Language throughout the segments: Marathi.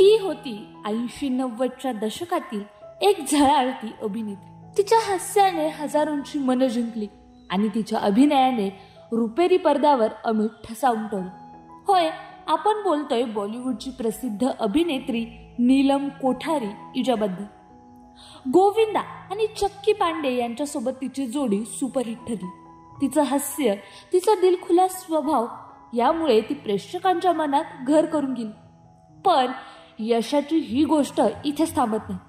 ती होती 80-90च्या दशकातील एक झळाळती अभिनेत्री. तिच्या हास्याने हजारोंची मनं जिंकली आणि तिच्या अभिनयाने रुपेरी पडद्यावर अमिट ठसा उमटवला. होय, आपण बोलतोय बॉलिवूडची प्रसिद्ध अभिनेत्री नीलम कोठारी हिच्याबद्दल. गोविंदा आणि चक्की पांडे यांच्यासोबत तिची जोडी सुपरहिट ठरली. तिचं हास्य, तिचा दिलखुलास स्वभाव यामुळे ती प्रेक्षकांच्या मनात घर करून गेली. पण यशाची ही गोष्ट इथेच थांबत नाही.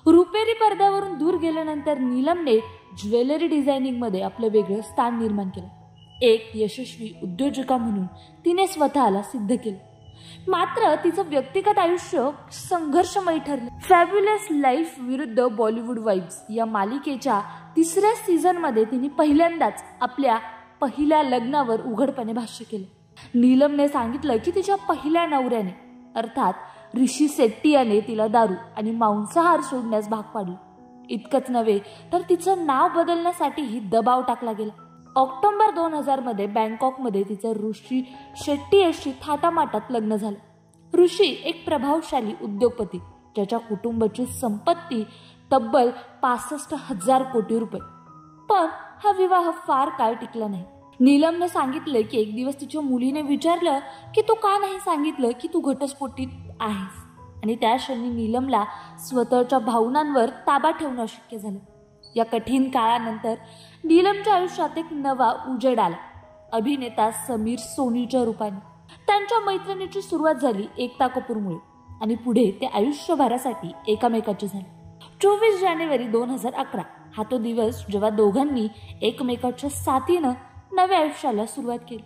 रुपेरी पडद्यावरून दूर गेल्यानंतर नीलमने ज्वेलरी डिझायनिंगमध्ये आपलं वेगळं स्थान निर्माण केलं. एक यशस्वी उद्योजका म्हणून तिने स्वतःला सिद्ध केलं. मात्र तिचं व्यक्तिगत आयुष्य संघर्षमय ठरलं. फॅब्युलस लाईफ विरुद्ध बॉलिवूड वाईब्स या मालिकेच्या 3ऱ्या सीझनमध्ये तिने पहिल्यांदाच आपल्या पहिल्या लग्नावर उघडपणे भाष्य केलं. नीलमने सांगितलं की तिच्या पहिल्या नवऱ्याने अर्थात ऋषी शेट्टी याने तिला दारू आणि मांसाहार सोडण्यास भाग पाडलं. इतकंच नव्हे तर तिचं नाव बदलण्यासाठीही दबाव टाकला गेला. ऑक्टोबर 2000 मध्ये बँकॉकमध्ये तिचं ऋषी शेट्टी याशी थाटामाटात लग्न झालं. ऋषी एक प्रभावशाली उद्योगपती ज्याच्या कुटुंबाची संपत्ती तब्बल 65,000 कोटी रुपये. पण हा विवाह फार काळ टिकला नाही. नीलमने सांगितलं की एक दिवस तिच्या मुलीने विचारलं की तू का नाही सांगितलं की तू घटस्फोटीत आहेस, आणि त्या क्षणी नीलमला स्वतःच्या भावनांवर ताबा ठेवणं अशक्य झालं. या कठीण काळानंतर नीलमच्या आयुष्यात एक नवा उजेड आला. अभिनेता समीर सोनीच्या रूपाने. त्यांच्या मैत्रिणीची सुरुवात झाली एकता कपूरमुळे आणि पुढे ते आयुष्यभरासाठी एकमेकाचे झाले. 24 जानेवारी 2011 हा तो दिवस जेव्हा दोघांनी एकमेकाच्या साथीनं नव्या आयुष्याला सुरुवात केली.